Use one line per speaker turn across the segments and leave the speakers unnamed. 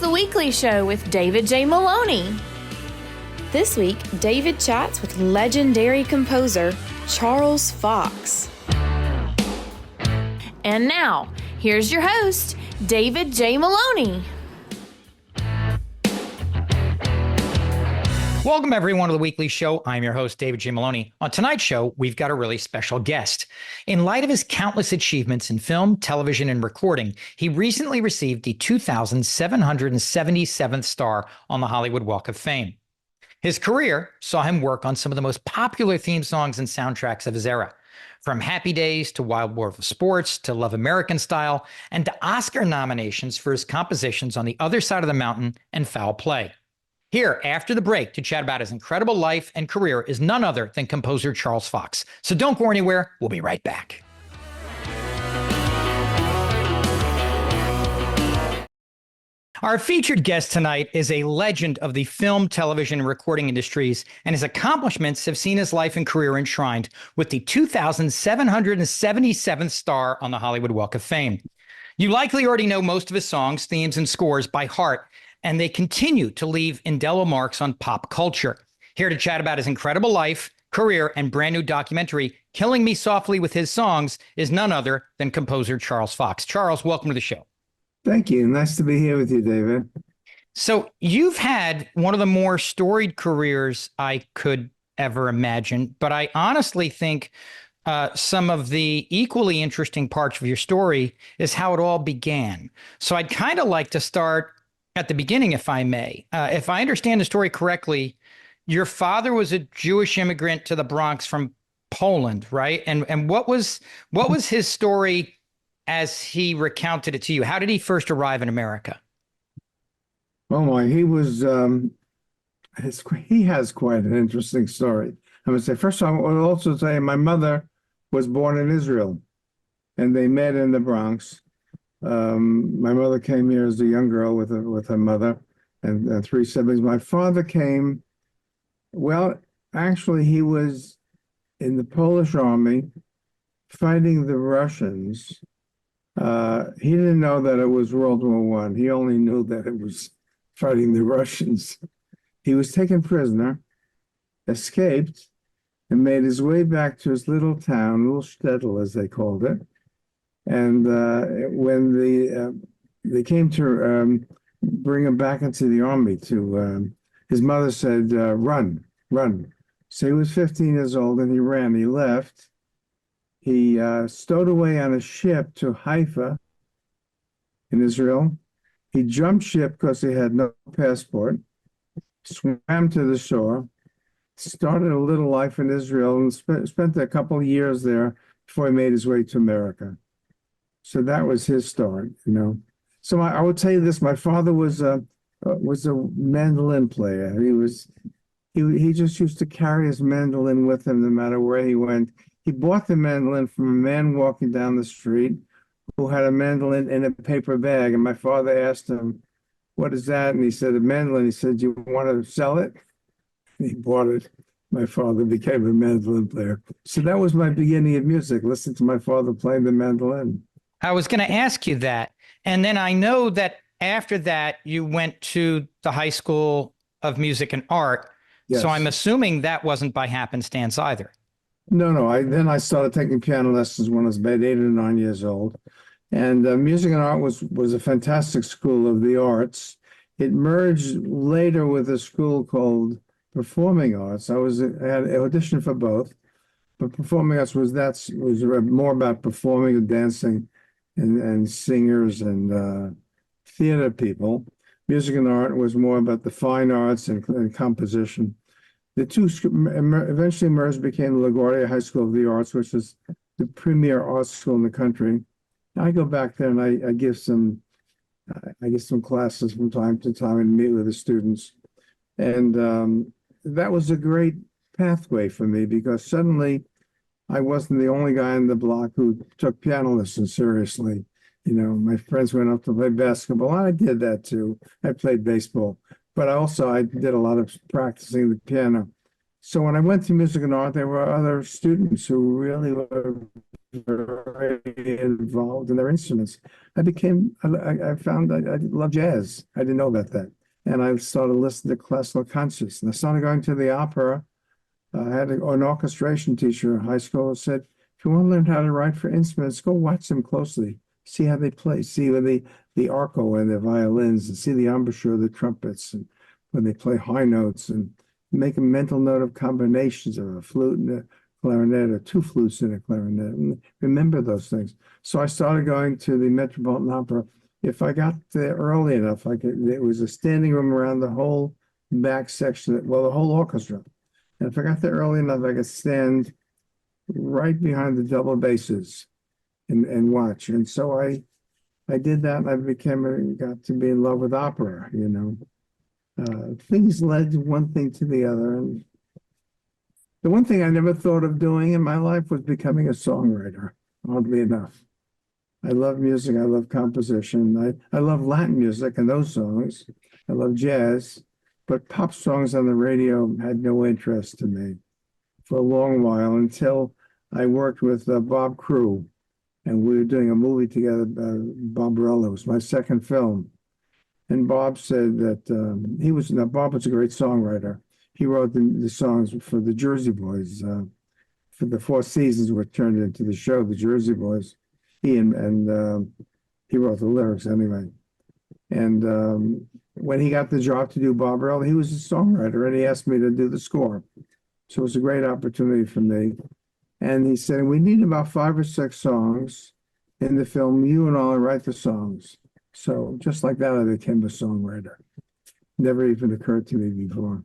the weekly show with David J. Maloney. This week, David chats with legendary composer Charles Fox. And now, here's your host, David J. Maloney.
Welcome, everyone, to the weekly show. I'm your host, David J. Maloney. On tonight's show, we've got a really special guest. In light of his countless achievements in film, television, and recording, he recently received the 2,777th star on the Hollywood Walk of Fame. His career saw him work on some of the most popular theme songs and soundtracks of his era, from Happy Days to Wild World of Sports to Love American Style, and to Oscar nominations for his compositions on The Other Side of the Mountain and Foul Play. Here, after the break, to chat about his incredible life and career is none other than composer Charles Fox. So don't go anywhere. We'll be right back. Our featured guest tonight is a legend of the film, television, and recording industries, and his accomplishments have seen his life and career enshrined with the 2,777th star on the Hollywood Walk of Fame. You likely already know most of his songs, themes, and scores by heart, and they continue to leave indelible marks on pop culture. Here to chat about his incredible life, career, and brand new documentary, Killing Me Softly with His Songs, is none other than composer Charles Fox. Charles, welcome to the show.
Thank you. Nice to be here with you, David.
So you've had one of the more storied careers I could ever imagine, but I honestly think some of the equally interesting parts of your story is how it all began. So I'd kind of like to start at the beginning, if I may. If I understand the story correctly, your father was a Jewish immigrant to the Bronx from Poland, right? And what was his story as he recounted it to you? How did he first arrive in America?
Oh my, he has quite an interesting story. I would say, first of all, I would also say my mother was born in Israel, and they met in the Bronx. My mother came here as a young girl with her mother and three siblings. My father came, well, actually, he was in the Polish army fighting the Russians. He didn't know that it was World War I. He only knew that it was fighting the Russians. He was taken prisoner, escaped, and made his way back to his little town, little shtetl, as they called it. And when they came to bring him back into the army, his mother said, run. So he was 15 years old, and he ran. He left. He stowed away on a ship to Haifa in Israel. He jumped ship because he had no passport, swam to the shore, started a little life in Israel, and spent a couple of years there before he made his way to America. So that was his story, you know. So I would tell you this: my father was a mandolin player. He just used to carry his mandolin with him no matter where he went. He bought the mandolin from a man walking down the street who had a mandolin in a paper bag, and my father asked him, "What is that?" And he said, "A mandolin." He said, "You want to sell it?" And he bought it. My father became a mandolin player. So that was my beginning of music. Listen to my father playing the mandolin.
I was going to ask you that. And then I know that after that, you went to the High School of Music and Art.
Yes.
So I'm assuming that wasn't by happenstance either.
No. Then I started taking piano lessons when I was about 8 or 9 years old. And Music and Art was a fantastic school of the arts. It merged later with a school called Performing Arts. I had auditioned for both, but Performing Arts was more about performing and dancing and singers and theater people. Music and Art was more about the fine arts and composition. The two eventually merged, became LaGuardia High School of the Arts, which is the premier arts school in the country. I go back there and I give some classes from time to time and meet with the students. And that was a great pathway for me because suddenly I wasn't the only guy on the block who took piano lessons seriously. You know, my friends went up to play basketball. I did that too. I played baseball, but I did a lot of practicing the piano. So when I went to Music and Art, there were other students who really were very involved in their instruments. I found I love jazz. I didn't know about that. And I started listening to classical concerts. And I started going to the opera. I had an orchestration teacher in high school who said, if you want to learn how to write for instruments, go watch them closely. See how they play. See when the arco and the violins, and see the embouchure of the trumpets, and when they play high notes, and make a mental note of combinations of a flute and a clarinet, or two flutes and a clarinet, and remember those things. So I started going to the Metropolitan Opera. If I got there early enough, there was a standing room around the whole back section, well, the whole orchestra. And if I got there early enough, I could stand right behind the double basses and watch. And so I did that, and I got to be in love with opera, you know. Things led one thing to the other. And the one thing I never thought of doing in my life was becoming a songwriter, oddly enough. I love music. I love composition. I love Latin music and those songs. I love jazz, but pop songs on the radio had no interest to me for a long while, until I worked with Bob Crew, and we were doing a movie together. Barbarella was my second film. And Bob said that Bob was a great songwriter. He wrote the songs for the Jersey Boys, for the Four Seasons, were turned into the show, the Jersey Boys. He wrote the lyrics anyway. And when he got the job to do Barbarella, he was a songwriter, and he asked me to do the score. So it was a great opportunity for me. And he said, we need about 5 or 6 songs in the film. You and I write the songs. So just like that, I became a songwriter. Never even occurred to me before.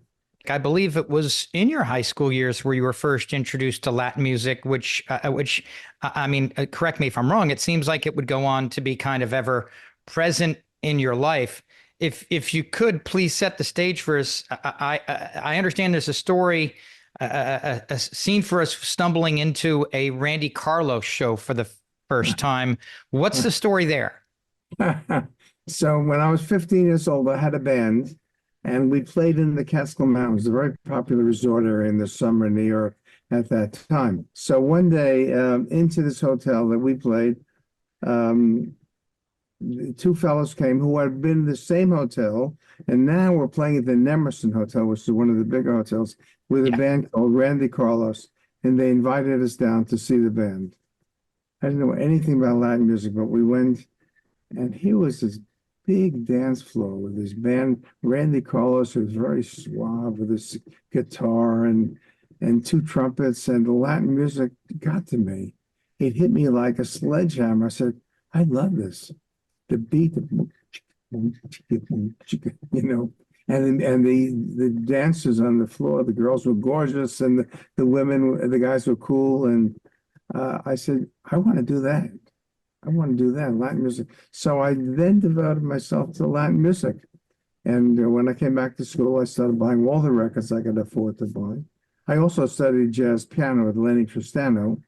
I believe it was in your high school years where you were first introduced to Latin music, which I mean, correct me if I'm wrong, it seems like it would go on to be kind of ever present in your life. If you could please set the stage for us. I understand there's a story, a scene for us stumbling into a Randy Carlos show for the first time. What's the story there?
So when I was 15 years old, I had a band, and we played in the Catskill Mountains, a very popular resort area in the summer in New York at that time. So one day, into this hotel that we played, 2 fellows came who had been in the same hotel, and now we're playing at the Nemerson Hotel, which is one of the bigger hotels, with a band called Randy Carlos, and they invited us down to see the band. I didn't know anything about Latin music, but we went, and here was this big dance floor with this band, Randy Carlos, who was very suave with his guitar and 2 trumpets, and the Latin music got to me. It hit me like a sledgehammer. I said, I love this. The beat, you know, and the dancers on the floor, the girls were gorgeous, and the women, the guys were cool. And I said, I want to do that. I want to do that, Latin music. So I then devoted myself to Latin music. And when I came back to school, I started buying all the records I could afford to buy. I also studied jazz piano with Lenny Tristano,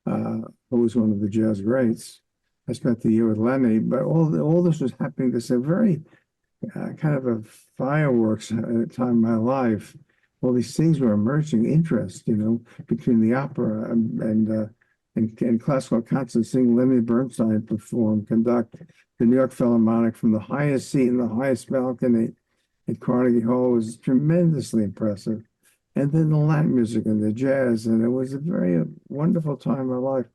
who was one of the jazz greats. I spent the year with Lenny, but all this was happening. This a very kind of a fireworks time in my life. All these things were emerging interest, you know, between the opera and classical concerts, seeing Leonard Bernstein perform, conduct the New York Philharmonic from the highest seat in the highest balcony at Carnegie Hall was tremendously impressive. And then the Latin music and the jazz, and it was a very wonderful time in my life.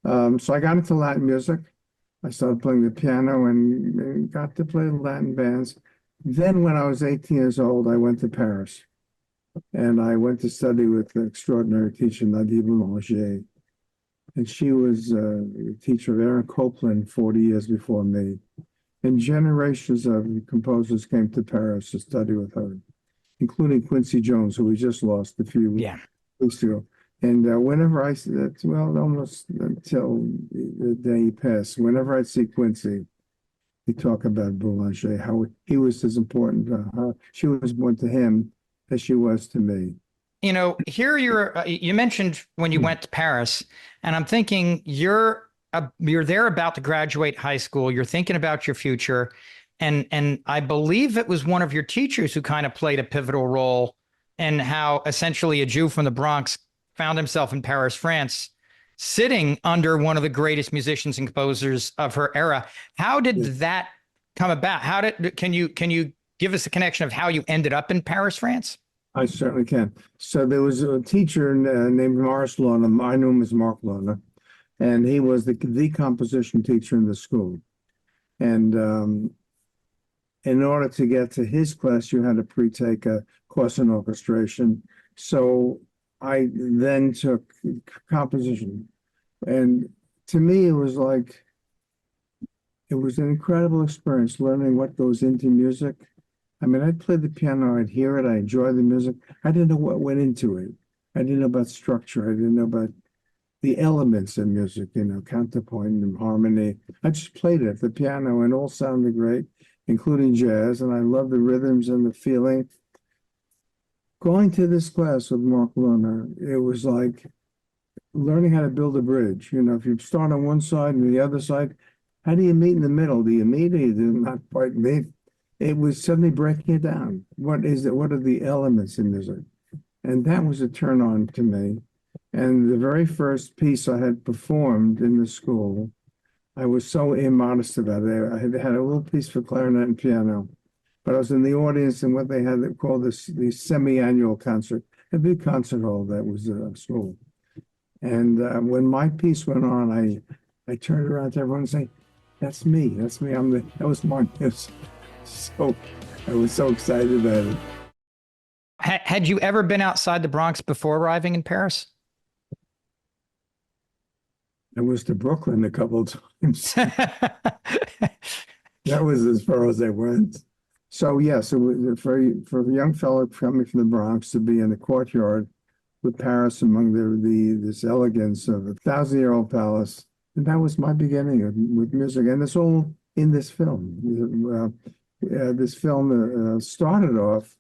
So I got into Latin music. I started playing the piano and got to play in Latin bands. Then when I was 18 years old, I went to Paris. And I went to study with the extraordinary teacher, Nadia Boulanger. And she was a teacher of Aaron Copland 40 years before me. And generations of composers came to Paris to study with her, including Quincy Jones, who we just lost a few weeks ago. And whenever almost until the day he passed, whenever I see Quincy, we talk about Boulanger, how he was as important to her. She was important to him as she was to me.
You know, here you mentioned when you went to Paris, and I'm thinking you're there about to graduate high school. You're thinking about your future. And I believe it was one of your teachers who kind of played a pivotal role in how essentially a Jew from the Bronx found himself in Paris, France, sitting under one of the greatest musicians and composers of her era. How did that come about? Can you give us a connection of how you ended up in Paris, France?
I certainly can. So there was a teacher named Morris Lorna. I knew him as Mark Lorna, and he was the composition teacher in the school. And in order to get to his class, you had to pre-take a course in orchestration. So I then took composition. And to me, it was an incredible experience learning what goes into music. I mean, I'd play the piano, I'd hear it, I enjoy the music. I didn't know what went into it. I didn't know about structure. I didn't know about the elements of music, counterpoint and harmony. I just played it at the piano and all sounded great, including jazz. And I loved the rhythms and the feeling. Going to this class with Mark Lorna, it was like learning how to build a bridge. If you start on one side and the other side, how do you meet in the middle? Do you meet or you do not quite meet? It was suddenly breaking it down. What is it? What are the elements in music? And that was a turn on to me. And the very first piece I had performed in the school, I was so immodest about it. I had a little piece for clarinet and piano, but I was in the audience in what they had called the semi-annual concert, a big concert hall that was a school. And when my piece went on, I turned around to everyone and said, "That's me. That's me. That was my piece." So I was so excited about it.
Had you ever been outside the Bronx before arriving in Paris?
I was to Brooklyn a couple of times. That was as far as I went. So yes, it was for a young fellow coming from the Bronx to be in the courtyard with Paris among this elegance of a 1,000-year-old palace. And that was my beginning with music. And it's all in this film. This film started off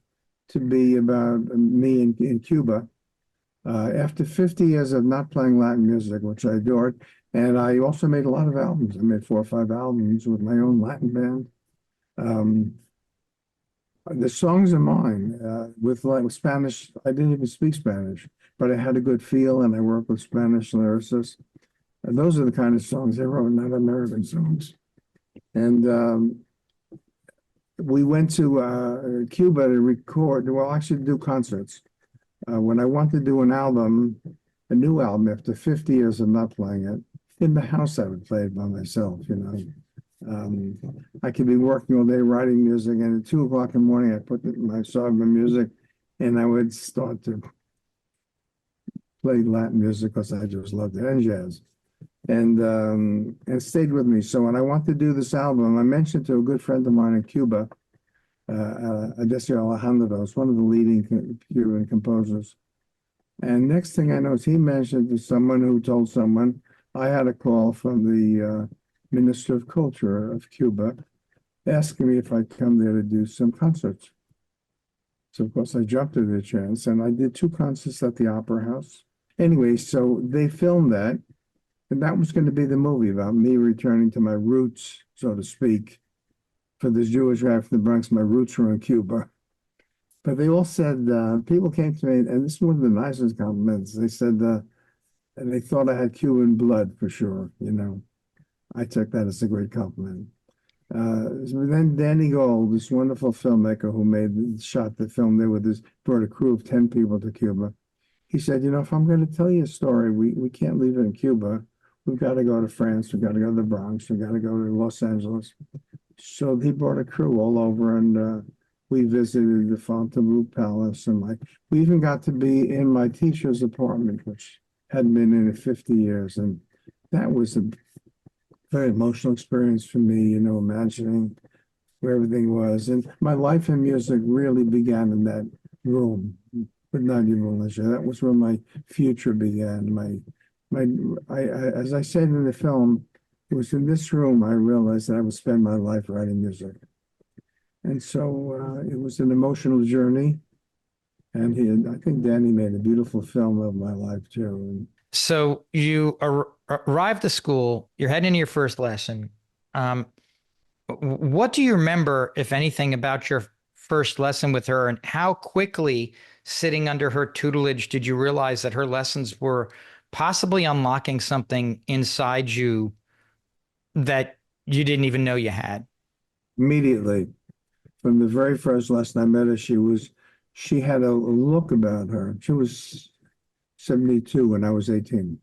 to be about me in Cuba. After 50 years of not playing Latin music, which I adored, and I also made a lot of albums. I made 4 or 5 albums with my own Latin band. The songs are mine. With Spanish, I didn't even speak Spanish, but I had a good feel, and I worked with Spanish lyricists. And those are the kind of songs I wrote, not American songs. And we went to Cuba to record, actually do concerts. When I wanted to do an album, a new album, after 50 years of not playing it, in the house I would play it by myself, I could be working all day writing music, and at 2 o'clock in the morning, I put my song in music, and I would start to play Latin music because I just loved it, and jazz. And it stayed with me. So when I wanted to do this album, I mentioned to a good friend of mine in Cuba, Adesio Alejandro, one of the leading Cuban composers. And next thing I know is he mentioned to someone who told someone, I had a call from the Minister of Culture of Cuba asking me if I'd come there to do some concerts. So of course I jumped at the chance, and I did 2 concerts at the Opera House. Anyway, so they filmed that, and that was going to be the movie about me returning to my roots, so to speak. For this Jewish guy from the Bronx, my roots were in Cuba. But they all said, people came to me, and this is one of the nicest compliments. They said, and they thought I had Cuban blood for sure, I took that as a great compliment. So then Danny Gold, this wonderful filmmaker who shot the film there brought a crew of 10 people to Cuba. He said, if I'm going to tell you a story, we can't leave it in Cuba. We've got to go to France. We've got to go to the Bronx. We've got to go to Los Angeles. So he brought a crew all over, and we visited the Fontainebleau Palace, and we even got to be in my teacher's apartment, which hadn't been in 50 years. And that was a very emotional experience for me, imagining where everything was. And my life in music really began in that room with Nadia Boulanger. That was where my future began. As I said in the film, it was in this room I realized that I would spend my life writing music. And so it was an emotional journey. And I think Danny made a beautiful film of my life too.
So you arrived to school, you're heading into your first lesson. What do you remember, if anything, about your first lesson with her, and how quickly, sitting under her tutelage, did you realize that her lessons were possibly unlocking something inside you that you didn't even know you had.
Immediately, from the very first lesson I met her, she had a look about her. She was 72 when I was 18.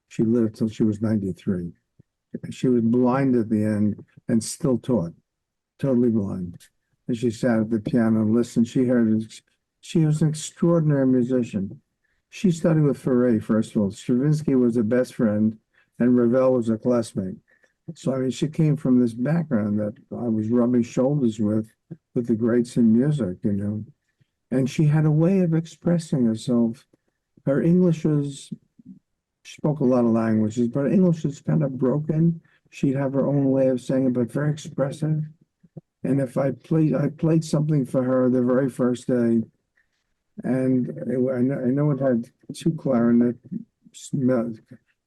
She lived till she was 93. She was blind at the end and still taught, totally blind. And she sat at the piano and listened. She was an extraordinary musician. She studied with Fauré, first of all. Stravinsky was her best friend, and Ravel was a classmate. So, I mean, she came from this background that I was rubbing shoulders with the greats in music, you know. And she had a way of expressing herself. Her English was, she spoke a lot of languages, but English is kind of broken. She'd have her own way of saying it, but very expressive. And if I played something for her the very first day, and I know it had two clarinet,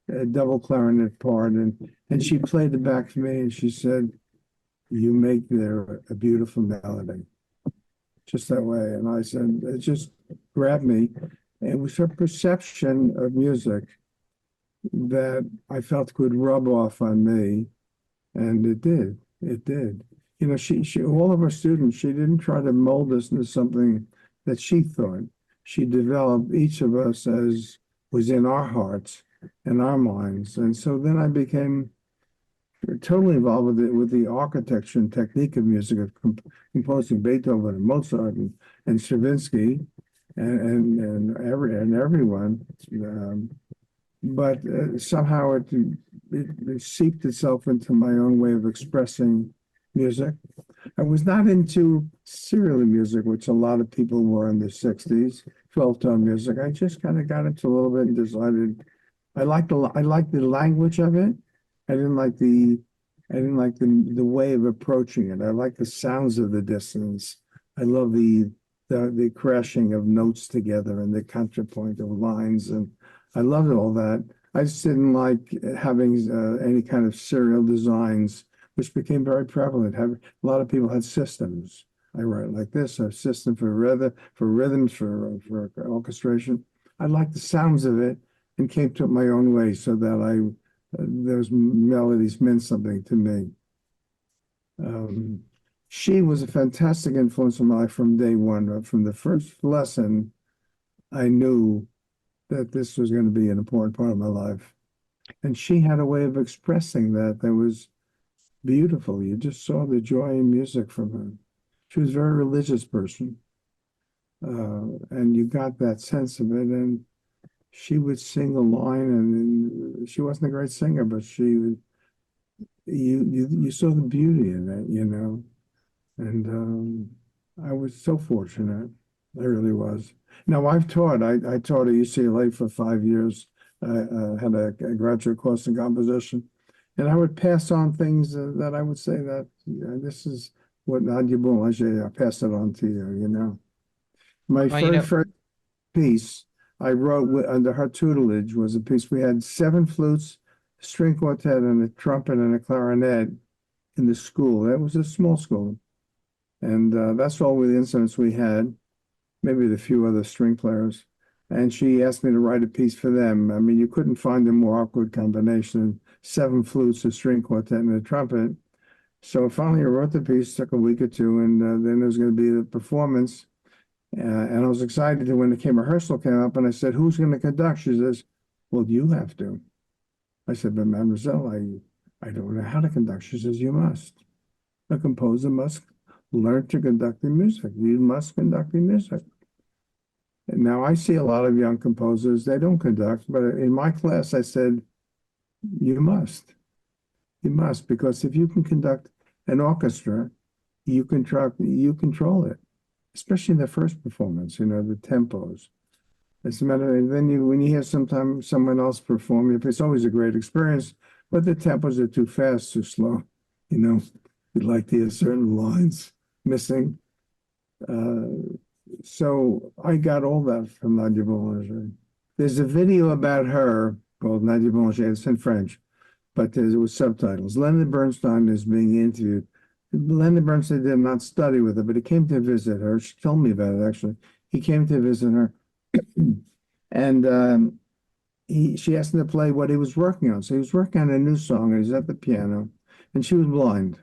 a double clarinet part, and she played it back for me, and she said, "You make there a beautiful melody," just that way. And I said, it just grabbed me. It was her perception of music that I felt could rub off on me, and it did. It did. You know, she all of her students, she didn't try to mold us into something that she thought. She developed each of us as was in our hearts and our minds. And so then I became totally involved with the architecture and technique of music, of composing Beethoven and Mozart and Stravinsky and everyone. But somehow it seeped itself into my own way of expressing music. I was not into serial music, which a lot of people were in the 60s, 12-tone music. I just kind of got into a little bit and decided I liked the language of it. I didn't like the way of approaching it. I like the sounds of the dissonance. I love the crashing of notes together and the counterpoint of lines, and I loved all that. I just didn't like having any kind of serial designs, which became very prevalent. A lot of people had systems. I write like this, a system for rhythms, for orchestration. I liked the sounds of it and came to it my own way, so that those melodies meant something to me. She was a fantastic influence on my life from day one. From the first lesson, I knew that this was going to be an important part of my life. And she had a way of expressing that was beautiful. You just saw the joy in music from her. She was a very religious person. And you got that sense of it. And she would sing a line, and she wasn't a great singer, but you saw the beauty in it, you know. And I was so fortunate. I really was. Now, I've taught. I taught at UCLA for 5 years. I had a graduate course in composition. And I would pass on things that I would say that this is what Nadia Boulanger, I pass it on to you, you know. My first piece I wrote under her tutelage was a piece. We had 7 flutes, a string quartet, and a trumpet and a clarinet in the school. That was a small school. And that's all the instruments we had, maybe the few other string players. And she asked me to write a piece for them. I mean, you couldn't find a more awkward combination, 7 flutes, a string quartet, and a trumpet. So finally I wrote the piece, took a week or two, and then there was going to be the performance. And I was excited when rehearsal came up, and I said, "Who's going to conduct?" She says, "Well, you have to." I said, "But Mademoiselle, I don't know how to conduct." She says, "You must. A composer must learn to conduct the music. You must conduct the music." And now I see a lot of young composers, they don't conduct, but in my class I said, "You must. You must, because if you can conduct an orchestra, you control it. Especially in the first performance, you know, the tempos. As a matter of, then when you hear sometimes someone else perform, it's always a great experience, but the tempos are too fast, too slow. You know, you'd like to hear certain lines missing. So I got all that from Nadia Boulanger. There's a video about her called Nadia Boulanger. It's in French, but there was subtitles. Leonard Bernstein is being interviewed. Leonard Bernstein did not study with her, but he came to visit her. She told me about it, actually. He came to visit her. And she asked him to play what he was working on. So he was working on a new song, and he's at the piano, and she was blind.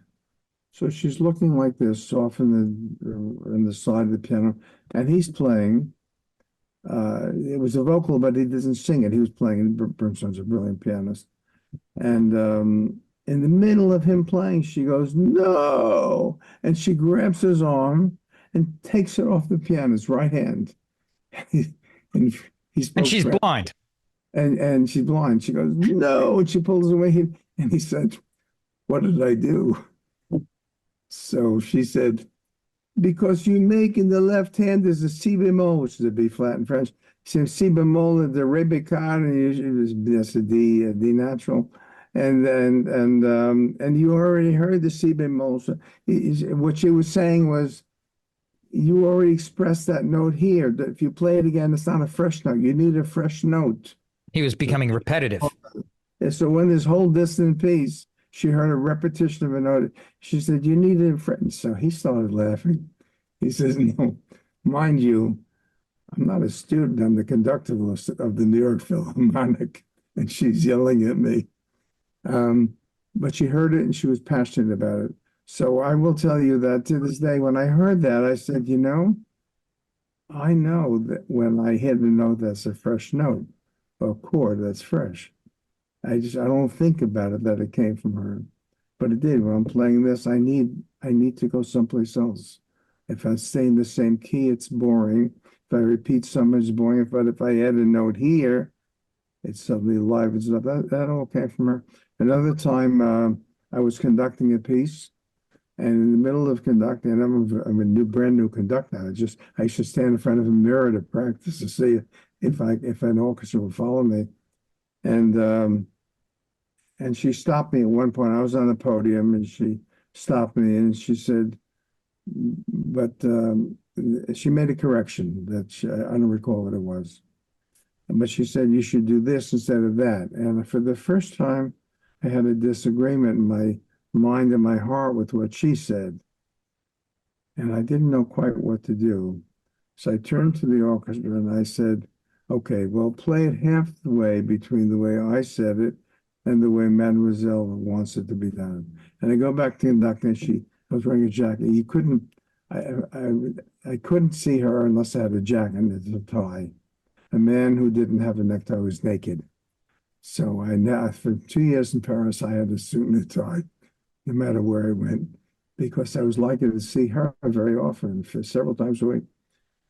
So she's looking like this off in the side of the piano, and he's playing. It was a vocal, but he doesn't sing it. He was playing. Bernstein's a brilliant pianist. And in the middle of him playing, she goes, "No!" And she grabs his arm and takes it off the piano, his right hand. And he spoke
And she's
French.
blind.
And she's blind. She goes, "No!" And she pulls away. And he said, "What did I do?" So she said, "Because you make in the left hand is a si bemol, which is a B flat in French. So si bemol is the re bécard, and that's a D natural, and you already heard the si bemol. So what she was saying was, you already expressed that note here. If you play it again, it's not a fresh note. You need a fresh note."
He was becoming repetitive.
And so when this whole distant piece, she heard a repetition of a note. She said, "You need a friend." So he started laughing. He says, "No, mind you, I'm not a student. I'm the conductor of the New York Philharmonic." And she's yelling at me. But she heard it and she was passionate about it. So I will tell you that to this day, when I heard that, I said, I know that when I hit a note that's a fresh note, or chord that's fresh. I don't think about it that it came from her, but it did. When I'm playing this, I need to go someplace else. If I stay in the same key, it's boring. If I repeat something, it's boring. But if I add a note here, it's suddenly live and stuff. That all came from her. Another time, I was conducting a piece, and in the middle of conducting, and I'm a brand new conductor. I used to stand in front of a mirror to practice to see if an orchestra would follow me. And she stopped me at one point. I was on the podium, and she stopped me, and she said, but she made a correction that I don't recall what it was. But she said, "You should do this instead of that." And for the first time, I had a disagreement in my mind and my heart with what she said. And I didn't know quite what to do. So I turned to the orchestra and I said, "Okay, well, play it half the way between the way I said it and the way Mademoiselle wants it to be done." And I go back to conducting. I was wearing a jacket. I couldn't see her unless I had a jacket and a tie. A man who didn't have a necktie was naked. So for 2 years in Paris, I had a suit and a tie, no matter where I went, because I was likely to see her very often, for several times a week.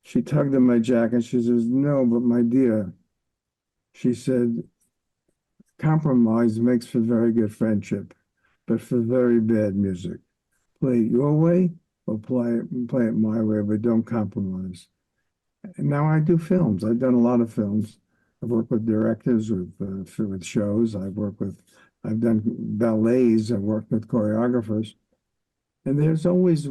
She tugged at my jacket. She says, "No, but my dear," she said, "compromise makes for very good friendship, but for very bad music. Play it your way or play it my way, but don't compromise." And now I do films. I've done a lot of films. I've worked with directors, with shows. I've done ballets. I've worked with choreographers. And there's always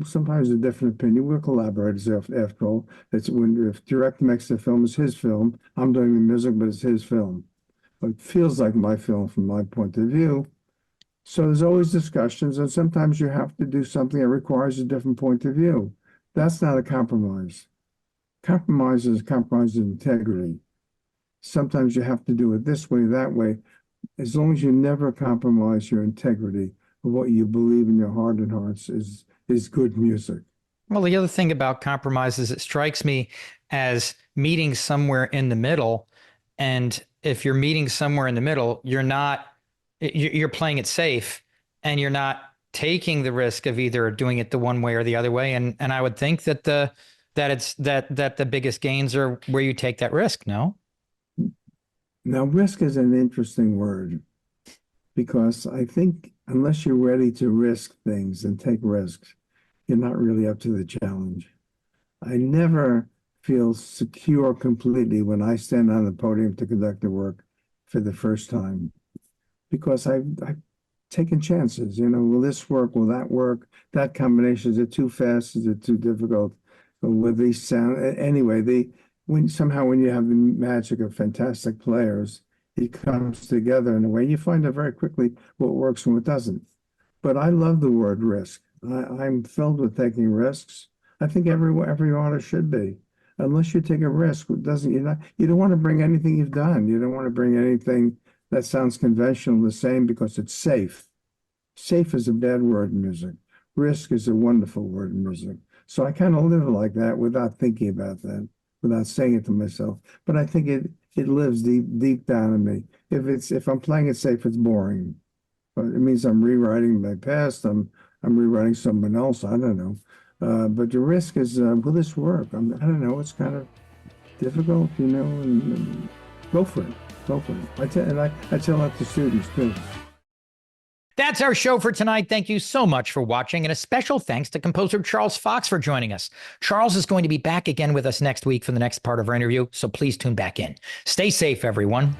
sometimes a different opinion. We're collaborators after all. It's if director makes the film, it's his film. I'm doing the music, but it's his film. But it feels like my film from my point of view. So there's always discussions, and sometimes you have to do something that requires a different point of view. That's not a compromise. Compromise is a compromise of integrity. Sometimes you have to do it this way, that way. As long as you never compromise your integrity of what you believe in your heart and hearts is good music.
Well, the other thing about compromise is it strikes me as meeting somewhere in the middle. And if you're meeting somewhere in the middle, you're playing it safe, and you're not taking the risk of either doing it the one way or the other way. And I would think that the biggest gains are where you take that risk. No?
Now, risk is an interesting word, because I think unless you're ready to risk things and take risks, you're not really up to the challenge. I never feel secure completely when I stand on the podium to conduct the work for the first time, because I've taken chances. Will this work? Will that work? That combination, is it too fast? Is it too difficult? Will these sound? Anyway, when you have the magic of fantastic players, it comes together in a way you find out very quickly what works and what doesn't. But I love the word risk. I'm filled with taking risks. I think every artist should be. unless you take a risk, it doesn't, you don't want to bring anything you've done. You don't want to bring anything that sounds conventional the same because it's safe. Safe is a bad word in music. Risk is a wonderful word in music. So I kind of live like that without thinking about that, without saying it to myself. But I think it lives deep down in me. If I'm playing it safe, it's boring. But it means I'm rewriting my past. I'm rewriting someone else. I don't know. But the risk is, will this work? I don't know. It's kind of difficult, and go for it. Go for it. I tell that to students too.
That's our show for tonight. Thank you so much for watching, and a special thanks to composer Charles Fox for joining us. Charles is going to be back again with us next week for the next part of our interview, so please tune back in. Stay safe, everyone.